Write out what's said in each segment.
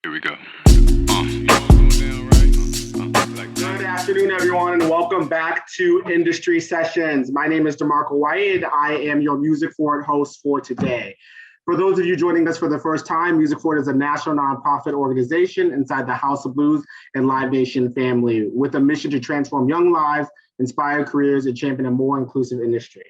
Here we go. You know what's going down, right? Like Good afternoon, everyone, and welcome back to Industry Sessions. My name is DeMarco White. I am your Music Forward host for today. For those of you joining us for the first time, Music Forward is a national nonprofit organization inside the House of Blues and Live Nation family with a mission to transform young lives, inspire careers, and champion a more inclusive industry.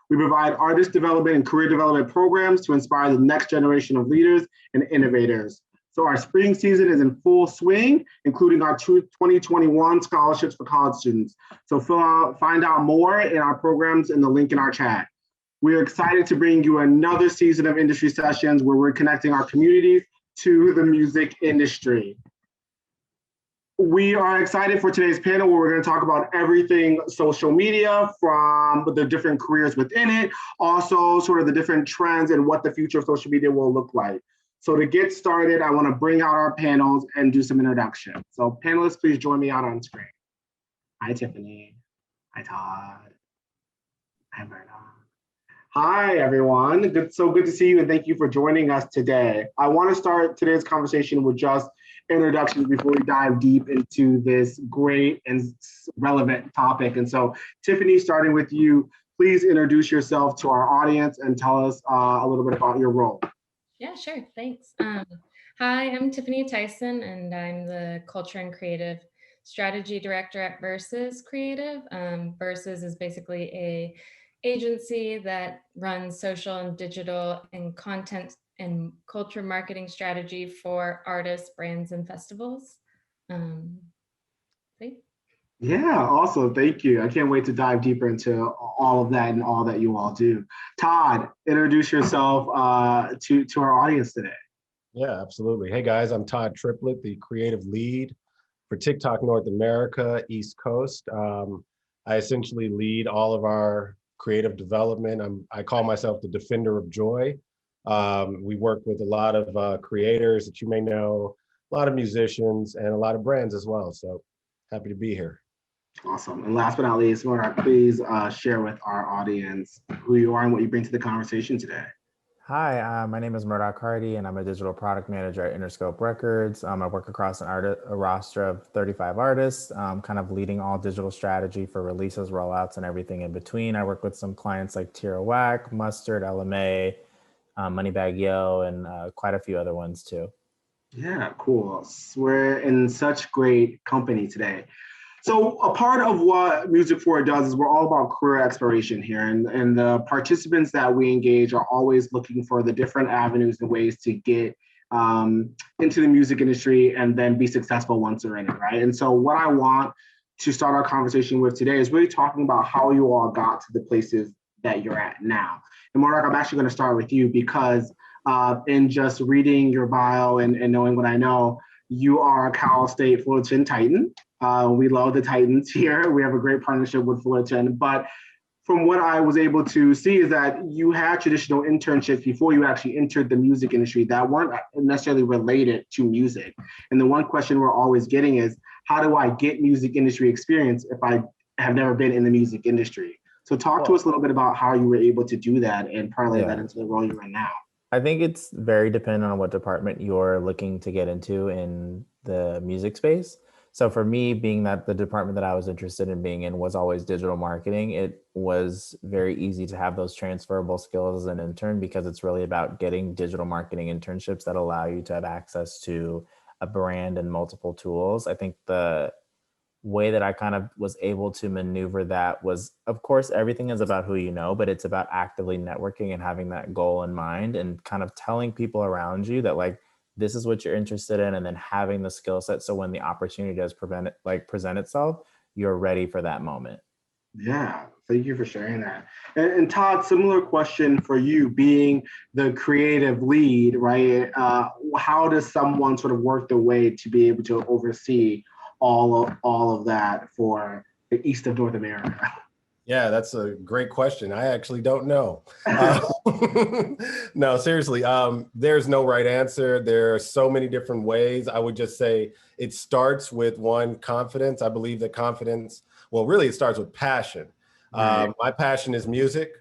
We provide artist development and career development programs to inspire the next generation of leaders and innovators. So our spring season is in full swing, including our 2021 scholarships for college students. So find out more in our programs in the link in our chat. We are excited to bring you another season of Industry Sessions where we're connecting our communities to the music industry. We are excited for today's panel where we're going to talk about everything social media, from the different careers within it, also sort of the different trends and what the future of social media will look like. So to get started, I want to bring out our panels and do some introduction. So panelists, please join me out on screen. Hi, Tiffany. Hi, Todd. Hi, Murdoc. Hi, everyone. So good to see you, and thank you for joining us today. I want to start today's conversation with just introductions before we dive deep into this great and relevant topic. And so, Tiffany, starting with you, please introduce yourself to our audience and tell us a little bit about your role. Yeah, sure. Thanks. Hi, I'm Tiffany Tyson, and I'm the Culture and Creative Strategy Director at Versus Creative. Versus is basically a agency that runs social and digital and content and culture marketing strategy for artists, brands, and festivals. Yeah, awesome. Thank you. I can't wait to dive deeper into all of that and all that you all do. Todd, introduce yourself to our audience today. Yeah, absolutely. Hey guys, I'm Todd Triplett, the creative lead for TikTok North America, East Coast. I essentially lead all of our creative development. I call myself the defender of joy. We work with a lot of creators that you may know, a lot of musicians, and a lot of brands as well. So happy to be here. Awesome. And last but not least, Murdoc, please share with our audience who you are and what you bring to the conversation today. Hi, my name is Murdoc Hardy, and I'm a digital product manager at Interscope Records. I work across a roster of 35 artists, kind of leading all digital strategy for releases, rollouts, and everything in between. I work with some clients like Tira Whack, Mustard, LMA, Moneybag Yo, and quite a few other ones too. Yeah, cool. We're in such great company today. So a part of what Music Forward does is we're all about career exploration here, and the participants that we engage are always looking for the different avenues and ways to get into the music industry and then be successful once they're in it, right? And so what I want to start our conversation with today is really talking about how you all got to the places that you're at now. And Murdoc, I'm actually going to start with you because in just reading your bio and knowing what I know, you are a Cal State Fullerton Titan. We love the Titans here. We have a great partnership with Fullerton. But from what I was able to see is that you had traditional internships before you actually entered the music industry that weren't necessarily related to music. And the one question we're always getting is, how do I get music industry experience if I have never been in the music industry? So talk to us a little bit about how you were able to do that and parlay that into the role you're in now. I think it's very dependent on what department you're looking to get into in the music space. So for me, being that the department that I was interested in being in was always digital marketing, it was very easy to have those transferable skills as an intern because it's really about getting digital marketing internships that allow you to have access to a brand and multiple tools. I think the way that I kind of was able to maneuver that was, of course, everything is about who you know, but it's about actively networking and having that goal in mind and kind of telling people around you that like, this is what you're interested in, and then having the skill set so when the opportunity does present itself, you're ready for that moment. Yeah, thank you for sharing that. And Todd, similar question for you, being the creative lead, right? How does someone sort of work their way to be able to oversee all of that for the East of North America? Yeah, that's a great question. I actually don't know. No, seriously, there's no right answer. There are so many different ways. I would just say it starts with one, confidence. I believe that confidence, well, really it starts with passion. Right. My passion is music.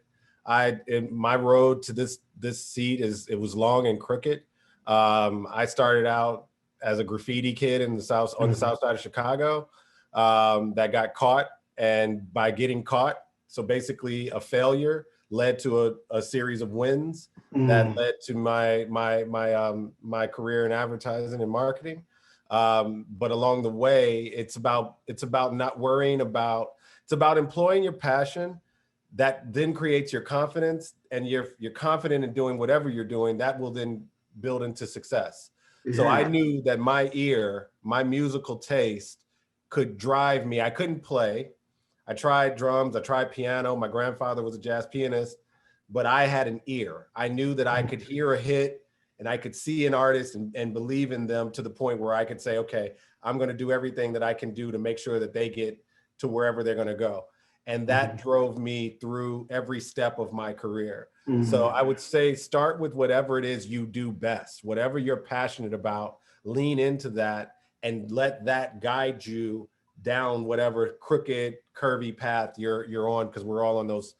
My road to this seat it was long and crooked. I started out as a graffiti kid in the south on the south side of Chicago that got caught, and by getting caught, so basically a failure led to a series of wins that led to my career in advertising and marketing. But along the way, it's about not worrying about, it's about employing your passion that then creates your confidence, and you're confident in doing whatever you're doing, that will then build into success. Yeah. So I knew that my ear, my musical taste could drive me. I couldn't play. I tried drums, I tried piano. My grandfather was a jazz pianist, but I had an ear. I knew that I could hear a hit and I could see an artist and believe in them to the point where I could say, okay, I'm going to do everything that I can do to make sure that they get to wherever they're going to go. And that drove me through every step of my career. So I would say start with whatever it is you do best, whatever you're passionate about, lean into that and let that guide you down whatever crooked, curvy path you're on, because we're all on those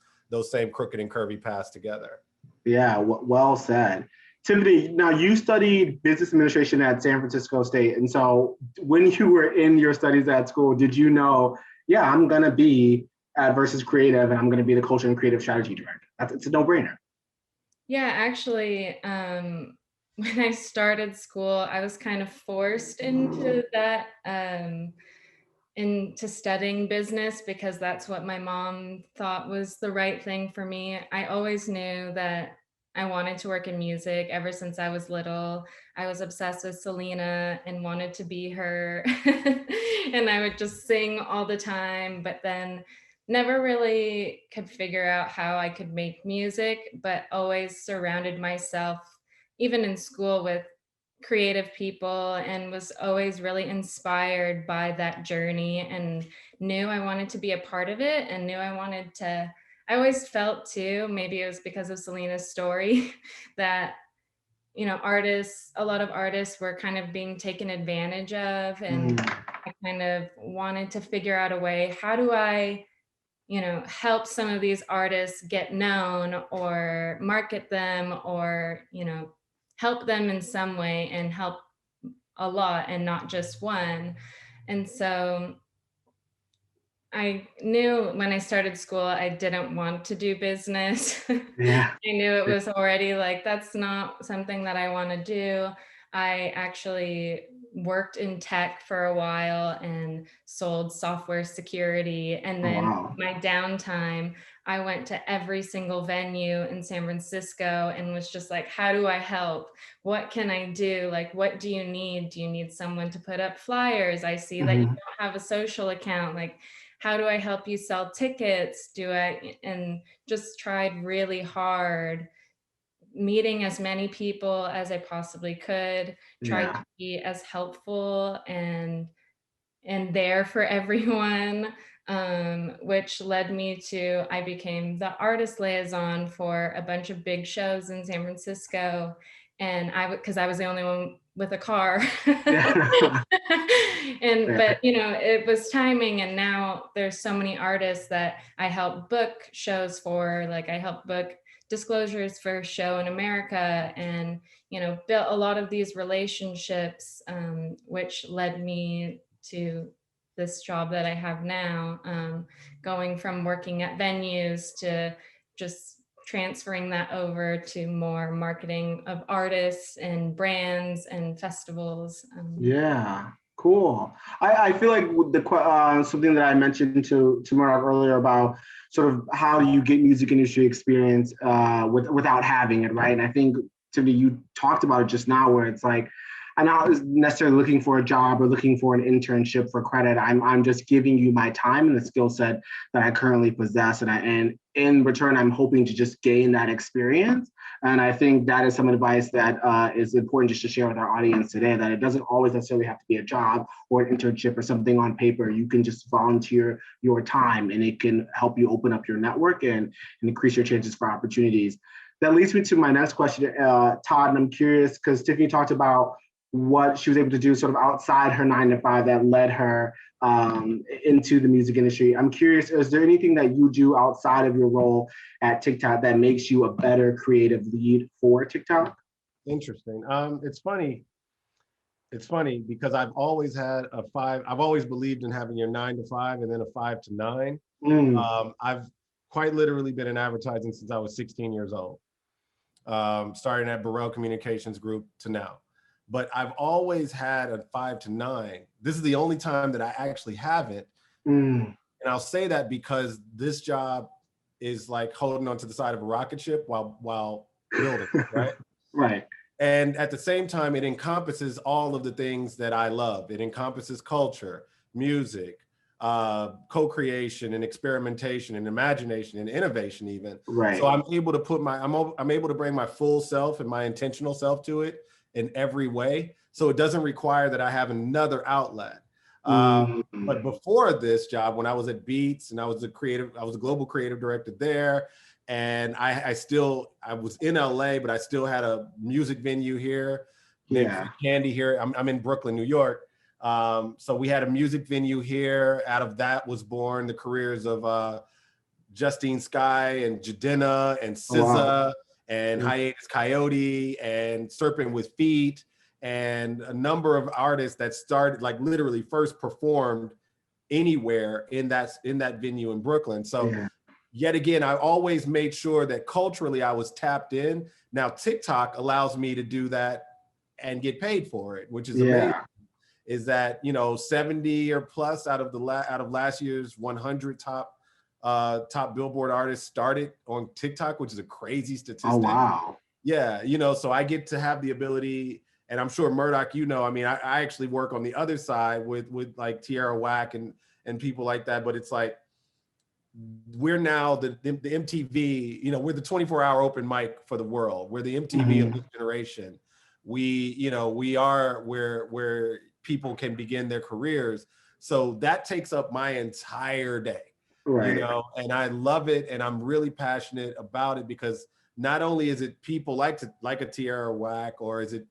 same crooked and curvy paths together. Yeah, well said. Tiffany, now you studied business administration at San Francisco State. And so when you were in your studies at school, did you know, yeah, I'm going to be at Versus Creative and I'm going to be the culture and creative strategy director? It's a no-brainer. Yeah, actually, when I started school, I was kind of forced into that, into studying business, because that's what my mom thought was the right thing for me. I always knew that I wanted to work in music ever since I was little. I was obsessed with Selena and wanted to be her. And I would just sing all the time, but then never really could figure out how I could make music, but always surrounded myself, even in school, with creative people, and was always really inspired by that journey and knew I wanted to be a part of it, and knew I always felt too, maybe it was because of Selena's story, that, you know, a lot of artists were kind of being taken advantage of. And I kind of wanted to figure out a way, how do I, you know, help some of these artists get known or market them, or, you know, help them in some way, and help a lot and not just one. And so I knew when I started school, I didn't want to do business. Yeah. I knew it was already like, that's not something that I want to do. I actually worked in tech for a while and sold software security. And then my downtime, I went to every single venue in San Francisco and was just like, how do I help? What can I do? Like, what do you need? Do you need someone to put up flyers? I see that you don't have a social account. Like, how do I help you sell tickets? And just tried really hard, meeting as many people as I possibly could, tried to be as helpful and there for everyone, which led me to, I became the artist liaison for a bunch of big shows in San Francisco. And because I was the only one with a car. But you know, it was timing, and now there's so many artists that I help book shows for. Like, I help book Disclosure's first show in America, and, you know, built a lot of these relationships, which led me to this job that I have now, going from working at venues to just transferring that over to more marketing of artists and brands and festivals. Yeah, cool. I feel like with the something that I mentioned to Murdoc earlier about sort of how you get music industry experience without having it, right? And I think, Tiffany, you talked about it just now, where it's like, I'm not necessarily looking for a job or looking for an internship for credit. I'm just giving you my time and the skill set that I currently possess. And in return, I'm hoping to just gain that experience. And I think that is some advice that is important just to share with our audience today, that it doesn't always necessarily have to be a job or an internship or something on paper. You can just volunteer your time, and it can help you open up your network and increase your chances for opportunities. That leads me to my next question, Todd, and I'm curious, because Tiffany talked about what she was able to do sort of outside her 9-to-5 that led her into the music industry. I'm curious, is there anything that you do outside of your role at TikTok that makes you a better creative lead for TikTok? Interesting. It's funny. it's funny because I've always had I've always believed in having your 9 to 5 and then a 5 to 9. I've quite literally been in advertising since I was 16 years old, starting at Burrell Communications Group to now. But I've always had a 5 to 9. This is the only time that I actually haven't. And I'll say that because this job is like holding onto the side of a rocket ship while building, right? Right. And at the same time, it encompasses all of the things that I love. It encompasses culture, music, co-creation and experimentation and imagination and innovation even. Right. So I'm able to put I'm able to bring my full self and my intentional self to it in every way. So it doesn't require that I have another outlet. But before this job, when I was at Beats and I was a global creative director there. And I was in LA, but I still had a music venue here named Free Candy here. I'm in Brooklyn, New York. So we had a music venue here. Out of that was born the careers of Justine Skye and Jadena and SZA and Hiatus Coyote and Serpent with Feet and a number of artists that started, like literally first performed anywhere in that venue in Brooklyn. So yet again, I always made sure that culturally I was tapped in. Now TikTok allows me to do that and get paid for it, which is amazing. Is that 70 or plus out of last year's 100 top Billboard artists started on TikTok, which is a crazy statistic. Oh wow! Yeah, so I get to have the ability, and I'm sure Murdoc, I mean, I actually work on the other side with like Tierra Whack and people like that, but it's like, we're now the MTV, we're the 24-hour open mic for the world. We're the MTV of this generation. We are where people can begin their careers. So that takes up my entire day, and I love it. And I'm really passionate about it because not only is it people like a Tierra Whack, or is it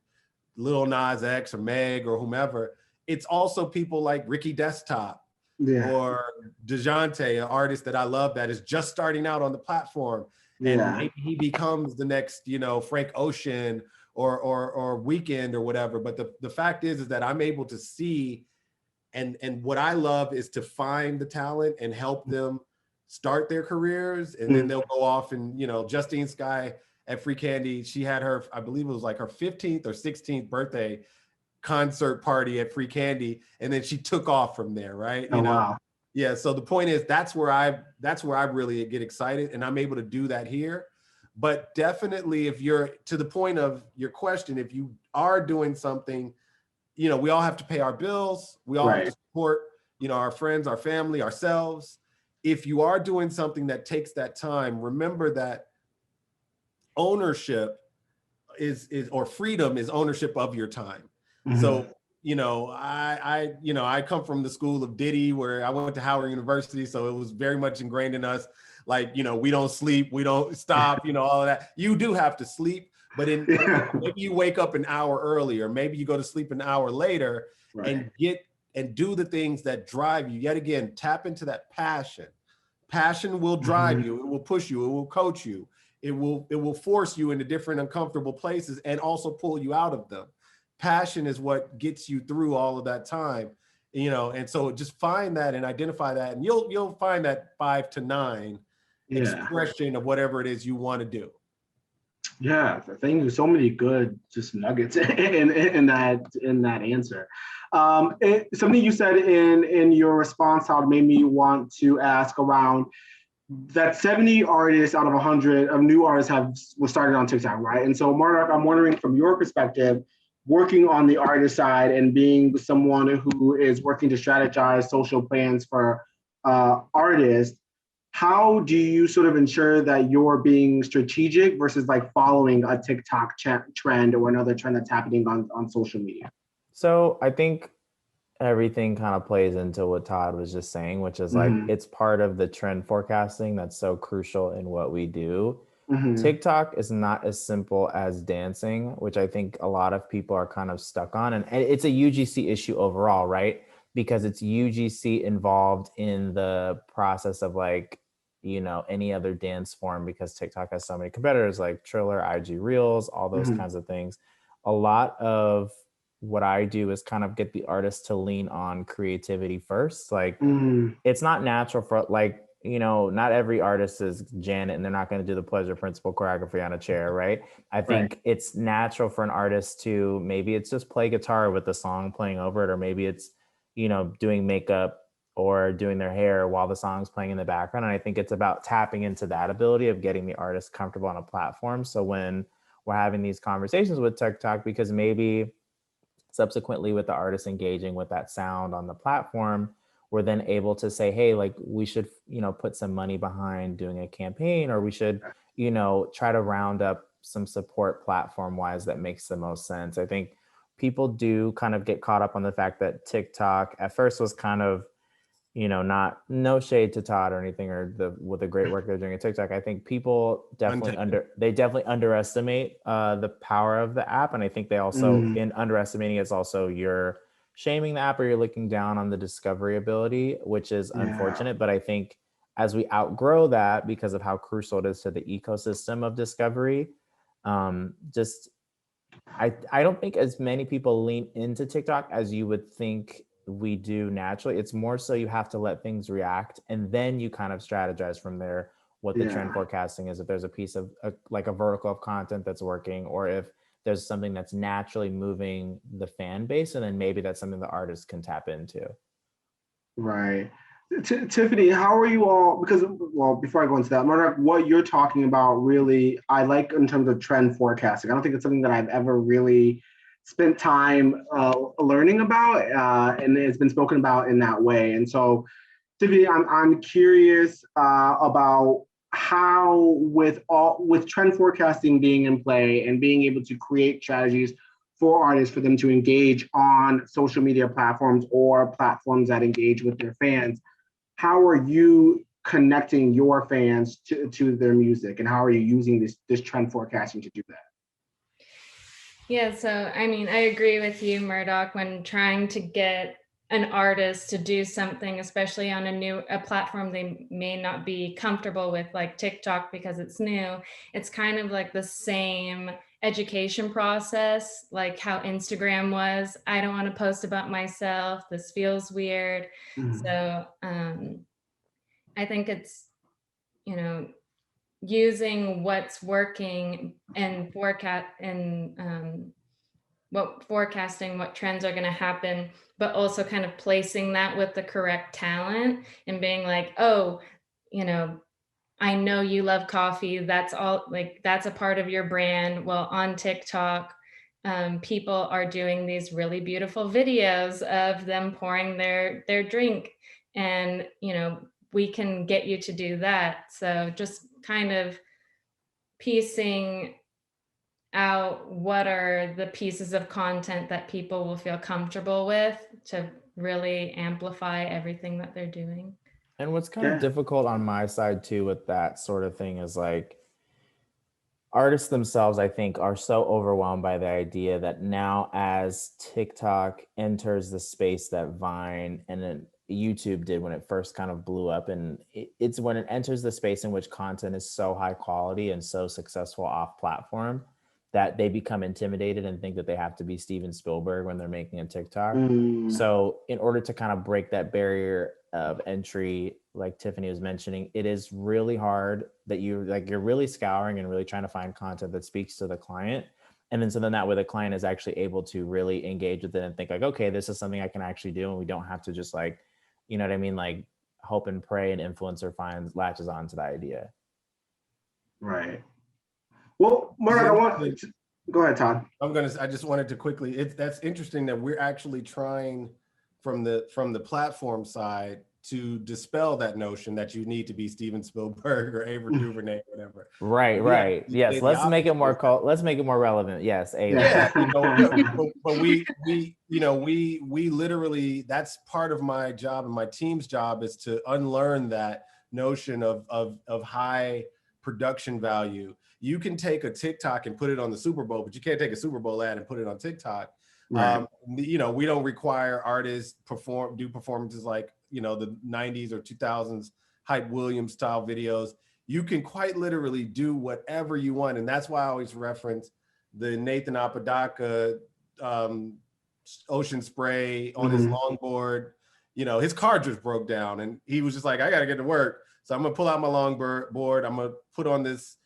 Lil Nas X or Meg or whomever, it's also people like Ricky Desktop, or DeJounte, an artist that I love that is just starting out on the platform. And maybe he becomes the next, Frank Ocean or Weekend or whatever. But the fact is that I'm able to see, and what I love is to find the talent and help them start their careers. And then they'll go off and, Justine Skye at Free Candy, she had her, I believe it was like her 15th or 16th birthday concert party at Free Candy, and then she took off from there, right? Wow. Yeah. So the point is, that's where I really get excited, and I'm able to do that here. But definitely, if you're to the point of your question, if you are doing something, we all have to pay our bills. We all have to support, our friends, our family, ourselves. If you are doing something that takes that time, remember that ownership or freedom is ownership of your time. So, I come from the school of Diddy, where I went to Howard University. So it was very much ingrained in us. Like, we don't sleep, we don't stop, all of that. You do have to sleep, but maybe you wake up an hour earlier, maybe you go to sleep an hour later, and do the things that drive you. Yet again, tap into that passion. Passion will drive you. It will push you. It will coach you. It will force you into different uncomfortable places and also pull you out of them. Passion is what gets you through all of that time, and so just find that and identify that, and you'll find that 5 to 9 expression of whatever it is you want to do. Yeah, thank you. So many good just nuggets in that answer. Something you said in your response, how it made me want to ask around that 70 artists out of 100 of new artists were started on TikTok, right? And so, Murdoc, I'm wondering from your perspective, working on the artist side and being someone who is working to strategize social plans for artists, how do you sort of ensure that you're being strategic versus like following a TikTok trend or another trend that's happening on social media? So I think everything kind of plays into what Todd was just saying, which is like, it's part of the trend forecasting that's so crucial in what we do. TikTok is not as simple as dancing, which I think a lot of people are kind of stuck on. And it's a UGC issue overall, right? Because it's UGC involved in the process of like, any other dance form, because TikTok has so many competitors like Triller, IG Reels, all those kinds of things. A lot of what I do is kind of get the artist to lean on creativity first. Like, Mm, it's not natural for, like, you know, not every artist is Janet and they're not going to do the pleasure principle choreography on a chair, right? I think it's natural for an artist to, maybe it's just play guitar with the song playing over it, or maybe it's, you know, doing makeup or doing their hair while the song's playing in the background. And I think it's about tapping into that ability of getting the artist comfortable on a platform. So when we're having these conversations with TikTok, because maybe subsequently with the artist engaging with that sound on the platform, we're then able to say, hey, like, we should, you know, put some money behind doing a campaign, or we should, you know, try to round up some support platform wise that makes the most sense. I think people do kind of get caught up on the fact that TikTok at first was kind of, you know, not, no shade to Todd or anything, or with the great work they're doing at TikTok. I think people definitely underestimate the power of the app. And I think they also, in underestimating, it's also you're shaming the app, or you're looking down on the discovery ability, which is unfortunate. But I think as we outgrow that, because of how crucial it is to the ecosystem of discovery, just I don't think as many people lean into TikTok as you would think we do naturally. It's more so you have to let things react, and then you kind of strategize from there what the trend forecasting is. If there's a piece of like a vertical of content that's working, or if there's something that's naturally moving the fan base, and then maybe that's something the artist can tap into. right. Tiffany, how are you all? Because, well, before I go into that, Murdoc, what you're talking about really, I like in terms of trend forecasting. I don't think it's something that I've ever really spent time learning about, and it's been spoken about in that way. And so, Tiffany, I'm curious about how, with trend forecasting being in play and being able to create strategies for artists for them to engage on social media platforms or platforms that engage with their fans, how are you connecting your fans to their music, and how are you using this trend forecasting to do that? Yeah, so I mean, I agree with you, Murdoc, when trying to get an artist to do something, especially on a platform they may not be comfortable with, like TikTok, because it's new. It's kind of like the same education process, like how Instagram was. I don't want to post about myself. This feels weird. So I think it's, you know, using what's working and forecasting what trends are going to happen, but also kind of placing that with the correct talent and being like, oh, you know, I know you love coffee. That's all, like, that's a part of your brand. Well, on TikTok, people are doing these really beautiful videos of them pouring their drink, and, you know, we can get you to do that. So just kind of piecing out what are the pieces of content that people will feel comfortable with to really amplify everything that they're doing. And what's kind of difficult on my side too with that sort of thing is, like, artists themselves, I think, are so overwhelmed by the idea that now, as TikTok enters the space that Vine and then YouTube did when it first kind of blew up, and it's when it enters the space in which content is so high quality and so successful off platform, that they become intimidated and think that they have to be Steven Spielberg when they're making a TikTok. So in order to kind of break that barrier of entry, like Tiffany was mentioning, it is really hard that you're really scouring and really trying to find content that speaks to the client. And then so then that way the client is actually able to really engage with it and think like, okay, this is something I can actually do. And we don't have to just, like, you know what I mean? Like, hope and pray an influencer latches onto the idea. Right. Well, Murdoc, go ahead, Todd. I just wanted to quickly, that's interesting that we're actually trying from the platform side to dispel that notion that you need to be Steven Spielberg or Ava DuVernay, whatever. Right. Yes, let's make it more relevant. Yes, Ava. Yeah, but we literally, that's part of my job and my team's job, is to unlearn that notion of high production value. You can take a TikTok and put it on the Super Bowl, but you can't take a Super Bowl ad and put it on TikTok. Right. We don't require artists do performances like, the 90s or 2000s Hype Williams style videos. You can quite literally do whatever you want. And that's why I always reference the Nathan Apodaca ocean spray on his longboard. You know, his car just broke down and he was just like, I got to get to work. So I'm going to pull out my longboard. I'm going to put on this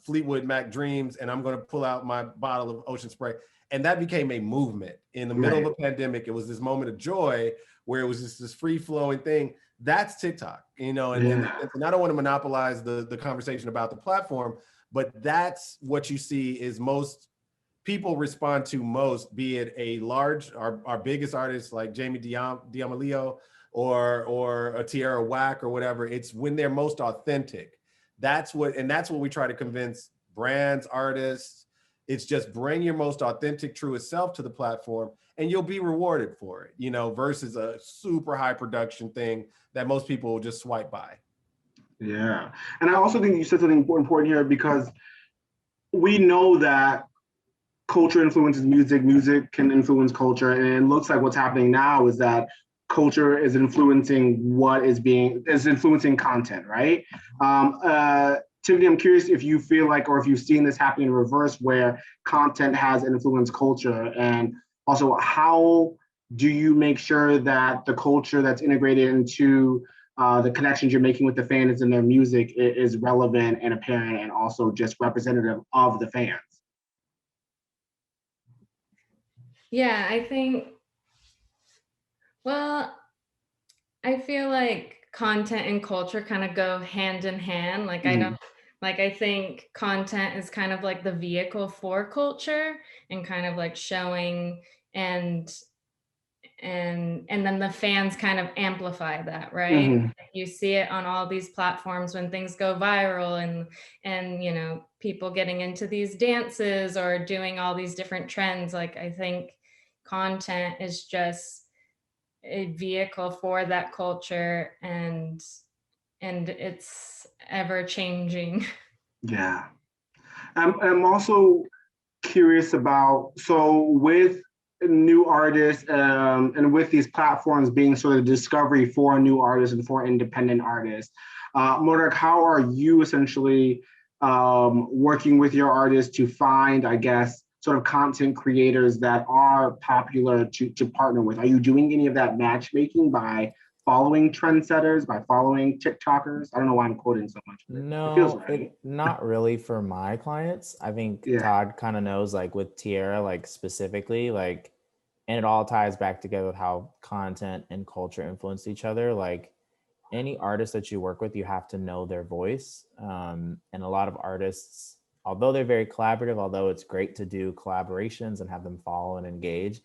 Fleetwood Mac Dreams, and I'm going to pull out my bottle of ocean spray. And that became a movement in the middle of a pandemic. It was this moment of joy where it was just this free flowing thing. That's TikTok, you know, and I don't want to monopolize the conversation about the platform, but that's what you see is most people respond to most, be it a large, our biggest artists like Jamie D'Amelio or a Tierra Whack or whatever. It's when they're most authentic. That's what we try to convince brands, artists. It's just bring your most authentic, truest self to the platform and you'll be rewarded for it, you know, versus a super high production thing that most people will just swipe by. Yeah. And I also think you said something important here, because we know that culture influences music, music can influence culture. And it looks like what's happening now is that culture is influencing influencing content, right? Tiffany, I'm curious if you feel like, or if you've seen this happen in reverse where content has influenced culture, and also how do you make sure that the culture that's integrated into the connections you're making with the fans and their music is relevant and apparent and also just representative of the fans? Yeah, I feel like content and culture kind of go hand in hand. Like I think content is kind of like the vehicle for culture and kind of like showing and then the fans kind of amplify that, right? You see it on all these platforms when things go viral and you know, people getting into these dances or doing all these different trends. Like I think content is just a vehicle for that culture, and it's ever changing. Yeah. I'm also curious about, so with new artists and with these platforms being sort of discovery for new artists and for independent artists, Murdoc, how are you essentially working with your artists to find, I guess, sort of content creators that are popular to partner with? Are you doing any of that matchmaking by following trendsetters, by following TikTokers? I don't know why I'm quoting so much. No, not really for my clients. I think Todd kind of knows, like with Tierra, like specifically, like, and it all ties back together with how content and culture influence each other. Like any artist that you work with, you have to know their voice. And a lot of artists, although they're very collaborative, although it's great to do collaborations and have them follow and engage,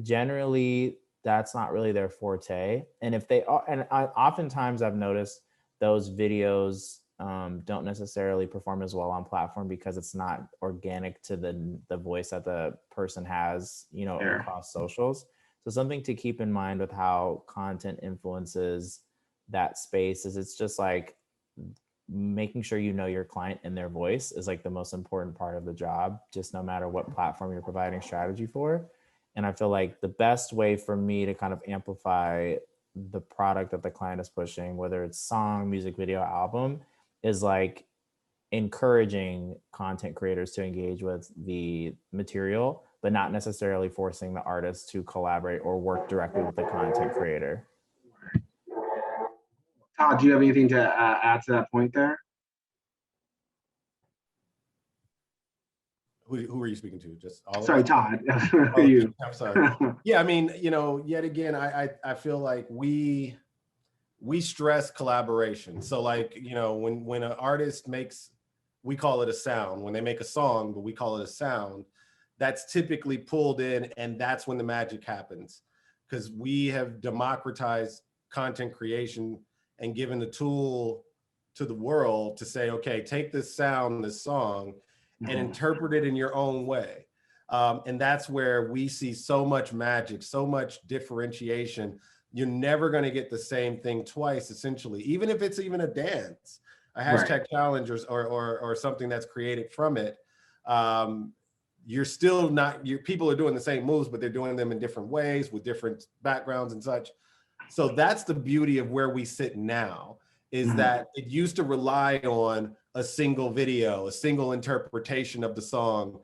generally that's not really their forte. And if they are, and oftentimes I've noticed those videos don't necessarily perform as well on platform because it's not organic to the voice that the person has, you know, across socials. So something to keep in mind with how content influences that space is it's just like making sure you know your client and their voice is like the most important part of the job, just no matter what platform you're providing strategy for. And I feel like the best way for me to kind of amplify the product that the client is pushing, whether it's song, music video, album, is like encouraging content creators to engage with the material, but not necessarily forcing the artist to collaborate or work directly with the content creator. Todd, do you have anything to add to that point there? Who are you speaking to? Just all sorry, of Todd. Oh, you. I'm sorry. Yeah, I mean, you know, yet again, I feel like we stress collaboration. So like, you know, when an artist makes, we call it a sound. When they make a song, but we call it a sound, that's typically pulled in, and that's when the magic happens. Because we have democratized content creation and given the tool to the world to say, okay, take this sound, this song, and interpret it in your own way. And that's where we see so much magic, so much differentiation. You're never going to get the same thing twice, essentially, even if it's even a dance, a hashtag challenge or something that's created from it. You're still not, people are doing the same moves, but they're doing them in different ways with different backgrounds and such. So that's the beauty of where we sit now, is that it used to rely on a single video, a single interpretation of the song,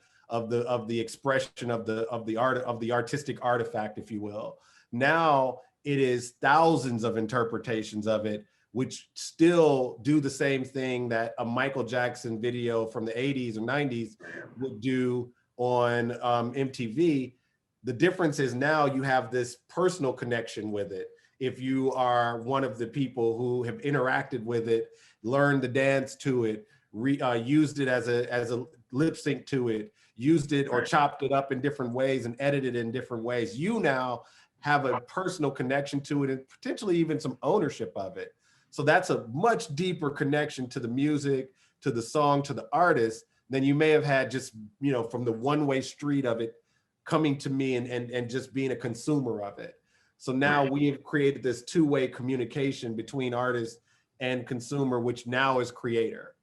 the expression of the art, of the artistic artifact, if you will. Now it is thousands of interpretations of it, which still do the same thing that a Michael Jackson video from the 80s or 90s would do on MTV. The difference is now you have this personal connection with it. If you are one of the people who have interacted with it, learned the dance to it, used it as a lip sync to it, used it or chopped it up in different ways and edited it in different ways, you now have a personal connection to it and potentially even some ownership of it. So that's a much deeper connection to the music, to the song, to the artist than you may have had just, you know, from the one-way street of it coming to me and just being a consumer of it. So now we have created this two-way communication between artist and consumer, which now is creator.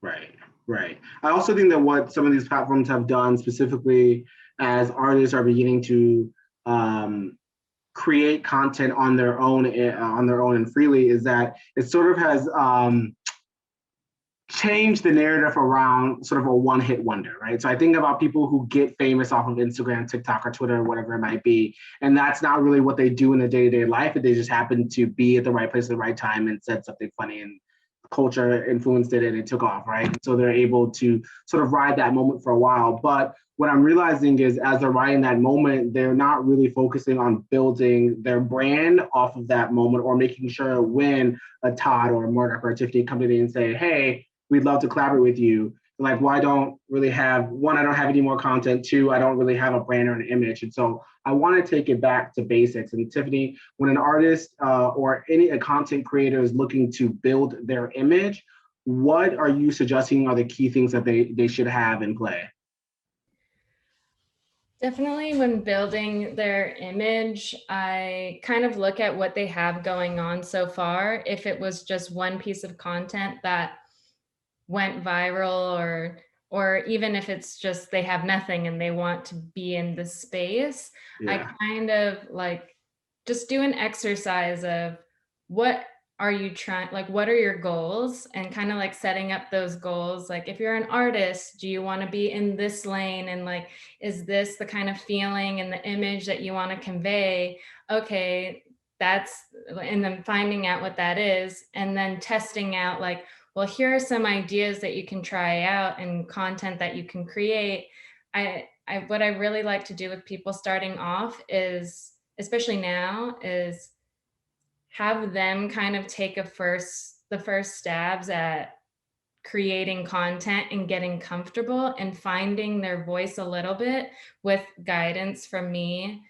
Right, right. I also think that what some of these platforms have done, specifically as artists are beginning to create content on their own and freely, is that it sort of has changed the narrative around sort of a one-hit wonder, right? So I think about people who get famous off of Instagram, TikTok, or Twitter, or whatever it might be, and that's not really what they do in their day-to-day life. They just happen to be at the right place at the right time and said something funny, and culture influenced it and it took off, right? So they're able to sort of ride that moment for a while. But what I'm realizing is as they're riding that moment, they're not really focusing on building their brand off of that moment, or making sure when a Todd or a Murdoc or a Tiffany come in and say, hey, we'd love to collaborate with you. Like, well, I don't really have, one, I don't have any more content. Two, I don't really have a brand or an image. And so I want to take it back to basics. And Tiffany, when an artist or a content creator is looking to build their image, what are you suggesting are the key things that they should have in play? Definitely when building their image, I kind of look at what they have going on so far. If it was just one piece of content that went viral, or even if it's just they have nothing and they want to be in this space, I kind of like just do an exercise of what are you trying, like what are your goals, and kind of like setting up those goals. Like if you're an artist, do you want to be in this lane, and like is this the kind of feeling and the image that you want to convey? Okay, that's, and then finding out what that is, and then testing out like, well, here are some ideas that you can try out and content that you can create. What I really like to do with people starting off is, especially now, is have them kind of take the first stabs at creating content and getting comfortable and finding their voice a little bit with guidance from me.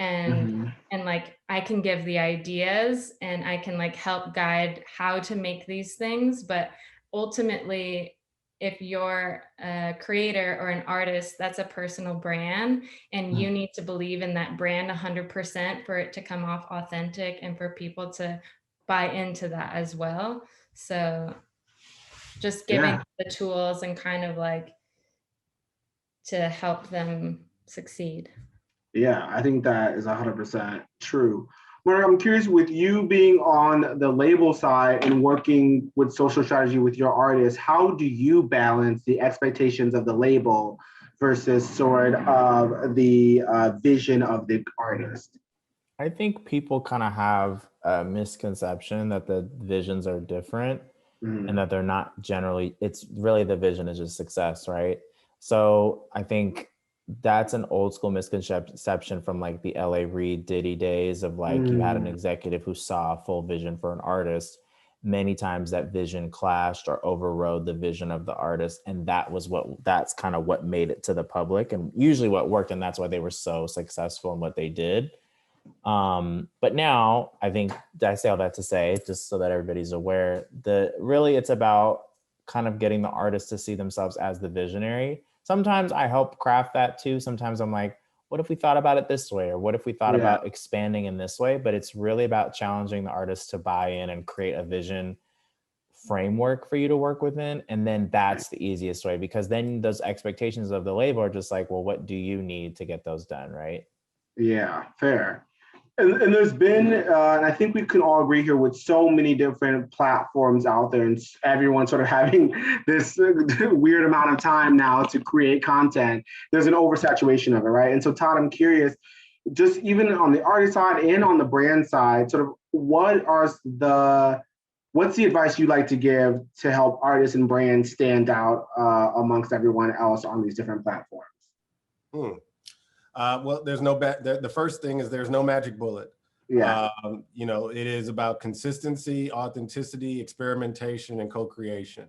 And like I can give the ideas and I can like help guide how to make these things. But ultimately, if you're a creator or an artist, that's a personal brand, and you need to believe in that brand 100% for it to come off authentic and for people to buy into that as well. So just giving the tools and kind of like to help them succeed. Yeah, I think that is 100% true. But I'm curious, with you being on the label side and working with social strategy with your artists, how do you balance the expectations of the label versus sort of the vision of the artist? I think people kind of have a misconception that the visions are different and that they're not generally, it's really the vision is just success, right? So I think that's an old school misconception from like the LA Reid Diddy days of like you had an executive who saw a full vision for an artist. Many times that vision clashed or overrode the vision of the artist. And that's kind of what made it to the public and usually what worked. And that's why they were so successful in what they did. But now I think I say all that to say, just so that everybody's aware, really it's about kind of getting the artist to see themselves as the visionary. Sometimes I help craft that too. Sometimes I'm like, what if we thought about it this way? Or what if we thought about expanding in this way? But it's really about challenging the artist to buy in and create a vision framework for you to work within. And then that's the easiest way, because then those expectations of the label are just like, well, what do you need to get those done, right? Yeah, fair. And there's been, and I think we can all agree here, with so many different platforms out there and everyone sort of having this weird amount of time now to create content, there's an oversaturation of it, right? And so Todd, I'm curious, just even on the artist side and on the brand side, sort of what's the advice you like to give to help artists and brands stand out amongst everyone else on these different platforms? Well, there's no the first thing is there's no magic bullet. Yeah. You know, it is about consistency, authenticity, experimentation, and co-creation.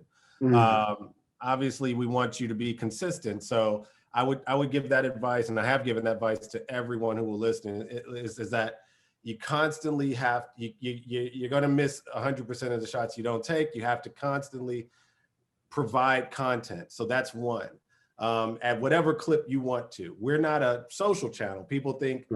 Obviously, we want you to be consistent. So I would give that advice, and I have given that advice to everyone who will listen. Is that you constantly have you're going to miss 100% of the shots you don't take. You have to constantly provide content. So that's one. At whatever clip you want to. We're not a social channel. People think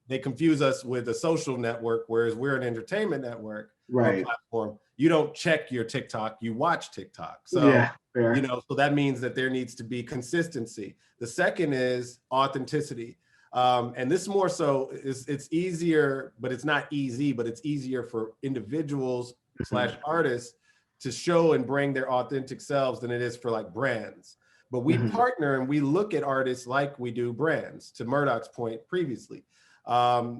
they confuse us with a social network, whereas we're an entertainment network or platform. You don't check your TikTok, you watch TikTok. So, you know, so that means that there needs to be consistency. The second is authenticity. And this more so it's easier, but it's not easy, but it's easier for individuals / artists to show and bring their authentic selves than it is for like brands. But we partner and we look at artists like we do brands, to Murdoc's point previously.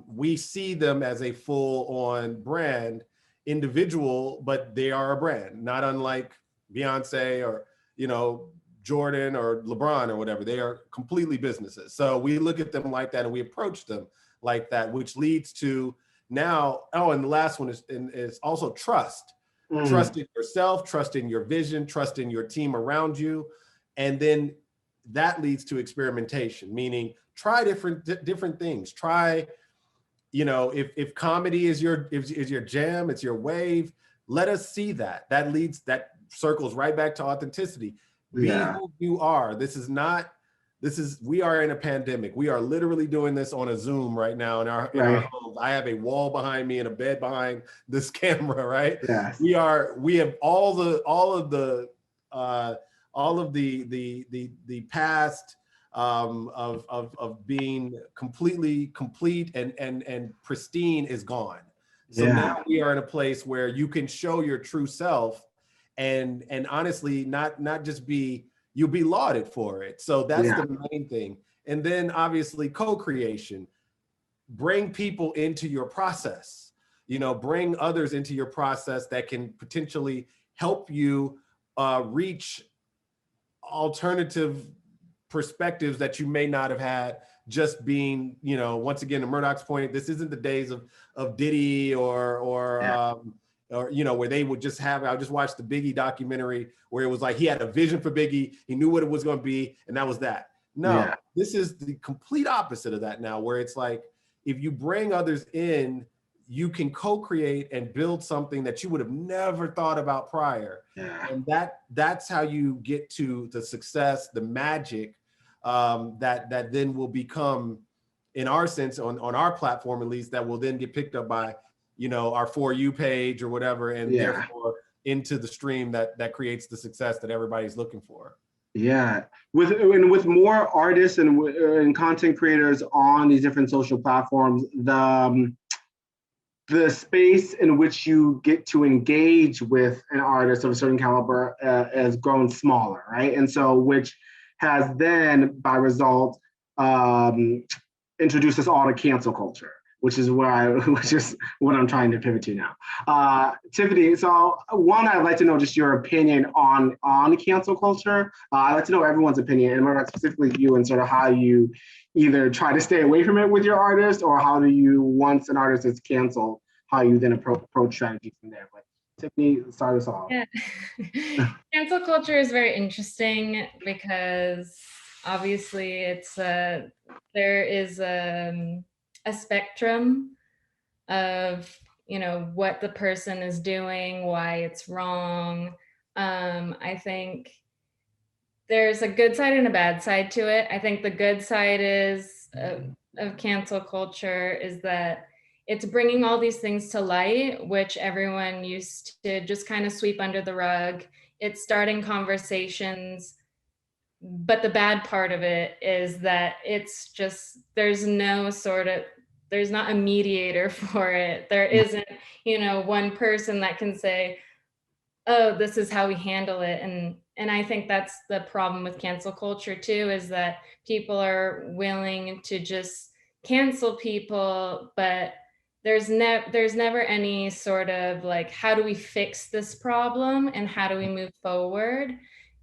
We see them as a full-on brand individual, but they are a brand, not unlike Beyonce or, you know, Jordan or LeBron or whatever. They are completely businesses. So we look at them like that and we approach them like that, which leads to now, and the last one is also trust. Trust in yourself, trust in your vision, trust in your team around you. And then that leads to experimentation, meaning try different things. Try, you know, if comedy is your jam, it's your wave, let us see that. That circles right back to authenticity. Be who you are. We are in a pandemic. We are literally doing this on a Zoom right now in our homes. I have a wall behind me and a bed behind this camera, right? Yes. We have all of the past of being completely complete and pristine is gone. So now we are in a place where you can show your true self and honestly not just you'll be lauded for it. So that's the main thing. And then obviously co-creation, bring people into your process, you know, bring others into your process that can potentially help you reach alternative perspectives that you may not have had just being, you know, once again, to Murdoc's point, this isn't the days of Diddy or you know, where they would just I just watched the Biggie documentary where it was like he had a vision for Biggie, he knew what it was going to be, and that was that. No, this is the complete opposite of that now, where it's like if you bring others in, you can co-create and build something that you would have never thought about prior. And that's how you get to the success, the magic that then will become, in our sense, on our platform at least, that will then get picked up by, you know, our For You page or whatever, and therefore into the stream that creates the success that everybody's looking for. Yeah, with more artists and content creators on these different social platforms, the space in which you get to engage with an artist of a certain caliber has grown smaller, right? And so, which has then, by result, introduced us all to cancel culture, which is what I'm trying to pivot to now. Tiffany, so one, I'd like to know just your opinion on cancel culture. I'd like to know everyone's opinion, and more specifically you, and sort of how you either try to stay away from it with your artist, or how do you, once an artist is canceled, how you then approach strategy from there. But Tiffany, start us off. Yeah. Cancel culture is very interesting because obviously there is a spectrum of, you know, what the person is doing, why it's wrong. I think there's a good side and a bad side to it. I think the good side is of cancel culture is that it's bringing all these things to light, which everyone used to just kind of sweep under the rug. It's starting conversations. But the bad part of it is that it's just, there's there's not a mediator for it. There isn't, one person that can say, oh, this is how we handle it. And I think that's the problem with cancel culture too, is that people are willing to just cancel people, but there's never any sort of like, how do we fix this problem and how do we move forward?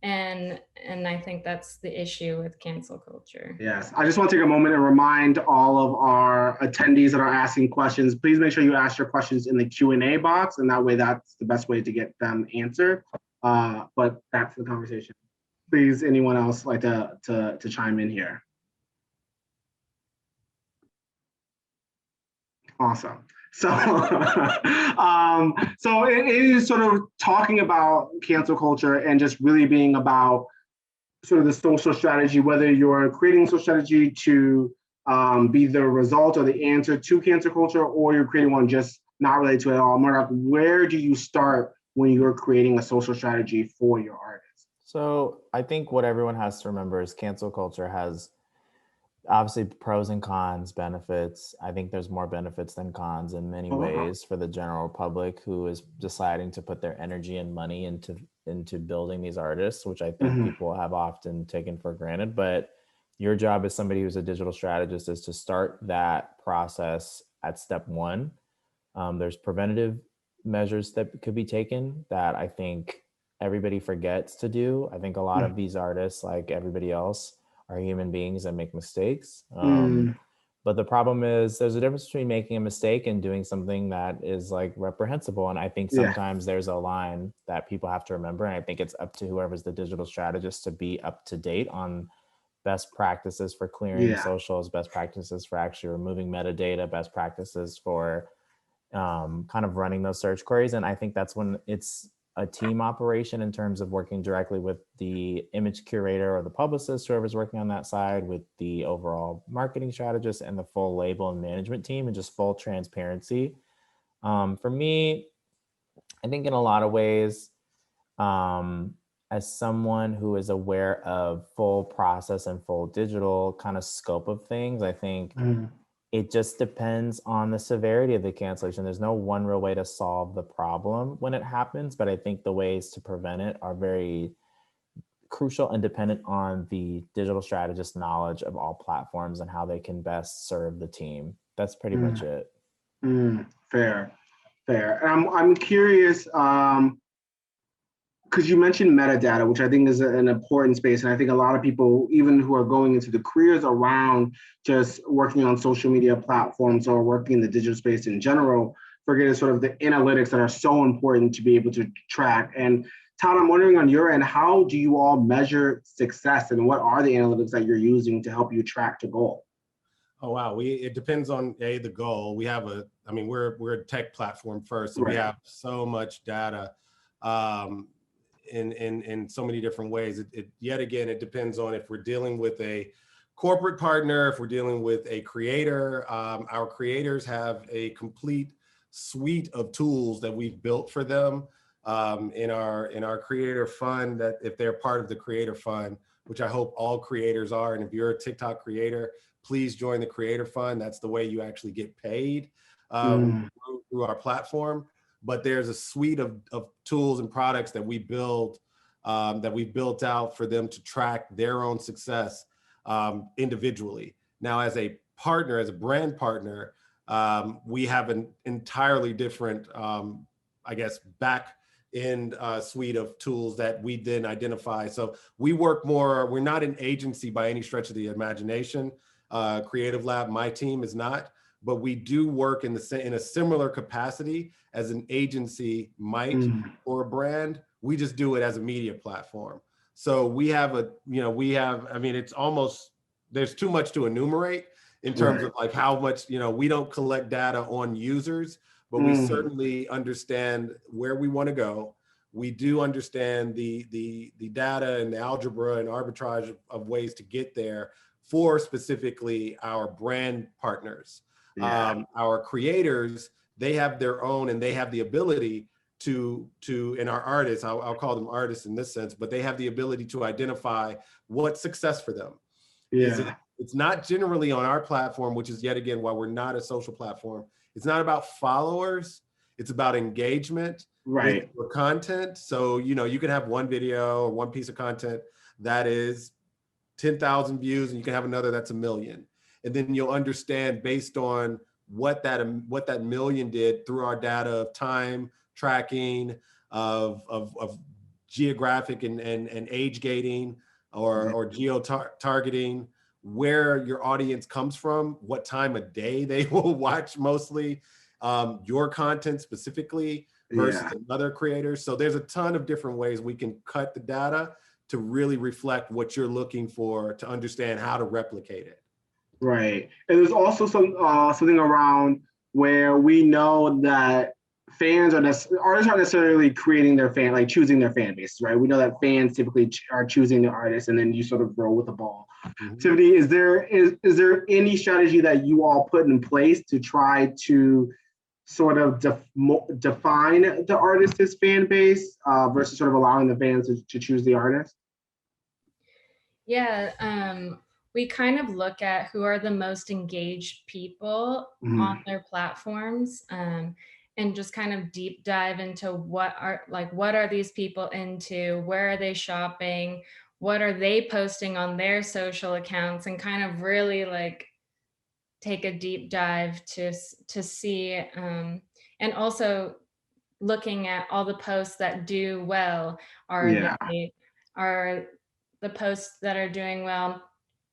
And I think that's the issue with cancel culture. Yes, I just want to take a moment and remind all of our attendees that are asking questions, please make sure you ask your questions in the Q&A box, and that way that's the best way to get them answered. But back to the conversation. Please, anyone else like to chime in here? Awesome. So, so it is sort of talking about cancel culture and just really being about sort of the social strategy, whether you're creating a social strategy to be the result or the answer to cancel culture, or you're creating one just not related to it at all. Murdoc, where do you start when you're creating a social strategy for your artists? So I think what everyone has to remember is cancel culture has obviously pros and cons, benefits. I think there's more benefits than cons in many ways for the general public who is deciding to put their energy and money into building these artists, which I think people have often taken for granted. But your job as somebody who's a digital strategist is to start that process at step one. There's preventative measures that could be taken that I think everybody forgets to do. I think a lot of these artists, like everybody else, are human beings that make mistakes. But the problem is there's a difference between making a mistake and doing something that is like reprehensible. And I think sometimes there's a line that people have to remember. And I think it's up to whoever's the digital strategist to be up to date on best practices for clearing socials, best practices for actually removing metadata, best practices for kind of running those search queries. And I think that's when it's a team operation in terms of working directly with the image curator or the publicist, whoever's working on that side, with the overall marketing strategist and the full label and management team, and just full transparency. For me, I think in a lot of ways, as someone who is aware of full process and full digital kind of scope of things, I think it just depends on the severity of the cancellation. There's no one real way to solve the problem when it happens, but I think the ways to prevent it are very crucial and dependent on the digital strategist knowledge of all platforms and how they can best serve the team. That's pretty much it. Fair. And I'm curious, because you mentioned metadata, which I think is an important space. And I think a lot of people, even who are going into the careers around just working on social media platforms or working in the digital space in general, forget sort of the analytics that are so important to be able to track. And Todd, I'm wondering on your end, how do you all measure success, and what are the analytics that you're using to help you track to goal? Oh, wow. It depends on the goal. We have we're a tech platform first, so we have so much data. In so many different ways. Yet again, it depends on if we're dealing with a corporate partner, if we're dealing with a creator. Our creators have a complete suite of tools that we've built for them in our creator fund, that if they're part of the creator fund, which I hope all creators are. And if you're a TikTok creator, please join the creator fund. That's the way you actually get paid through our platform. But there's a suite of tools and products that we build, that we've built out for them to track their own success individually. Now, as a partner, as a brand partner, we have an entirely different, back end suite of tools that we then identify. So we work more, we're not an agency by any stretch of the imagination. Creative Lab, my team is not. But we do work in a similar capacity as an agency might or a brand. We just do it as a media platform. So we have it's almost, there's too much to enumerate in terms of like how much, we don't collect data on users, but we certainly understand where we want to go. We do understand the data and the algebra and arbitrage of ways to get there for specifically our brand partners. Our creators, they have their own, and they have the ability to and our artists, I'll call them artists in this sense, but they have the ability to identify what's success for them. Is It's not generally on our platform, which is yet again why we're not a social platform. It's not about followers. It's about engagement with your content. So, you can have one video or one piece of content that is 10,000 views, and you can have another that's 1 million. And then you'll understand based on what that million did through our data of time tracking, of geographic and age gating or geo targeting, where your audience comes from, what time of day they will watch mostly your content specifically versus another creator. So there's a ton of different ways we can cut the data to really reflect what you're looking for, to understand how to replicate it. Right. And there's also something around where we know that artists aren't necessarily creating their choosing their fan base, right? We know that fans typically are choosing the artist, and then you sort of roll with the ball. Mm-hmm. Tiffany, is there any strategy that you all put in place to try to sort of define the artist's fan base versus sort of allowing the fans to choose the artist? Yeah, we kind of look at who are the most engaged people on their platforms, and just kind of deep dive into what are these people into, where are they shopping, what are they posting on their social accounts, and kind of really take a deep dive to see, and also looking at all the posts that do well. Are the posts that are doing well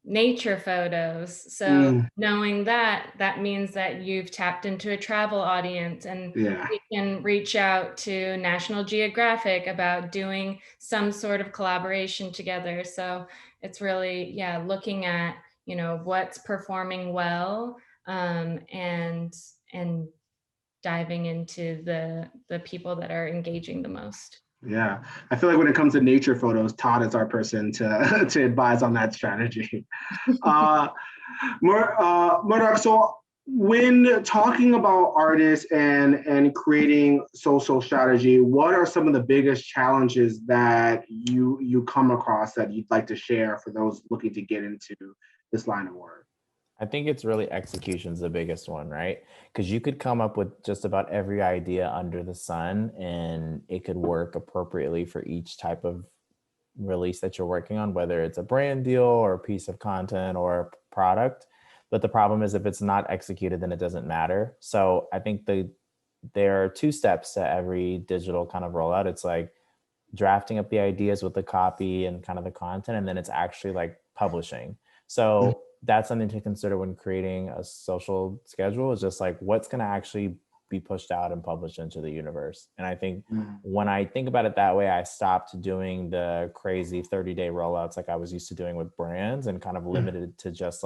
nature photos? So knowing that means that you've tapped into a travel audience, and we can reach out to National Geographic about doing some sort of collaboration together. So it's really looking at what's performing well, and diving into the people that are engaging the most. Yeah, I feel like when it comes to nature photos, Todd is our person to to advise on that strategy. Murdoc, so when talking about artists and creating social strategy, what are some of the biggest challenges that you come across that you'd like to share for those looking to get into this line of work? I think it's really execution's the biggest one, right? Because you could come up with just about every idea under the sun, and it could work appropriately for each type of release that you're working on, whether it's a brand deal or a piece of content or a product. But the problem is, if it's not executed, then it doesn't matter. So I think there are 2 steps to every digital kind of rollout. It's like drafting up the ideas with the copy and kind of the content, and then it's actually publishing. So that's something to consider when creating a social schedule, is just what's going to actually be pushed out and published into the universe. And I think when I think about it that way, I stopped doing the crazy 30-day rollouts like I was used to doing with brands, and kind of limited to just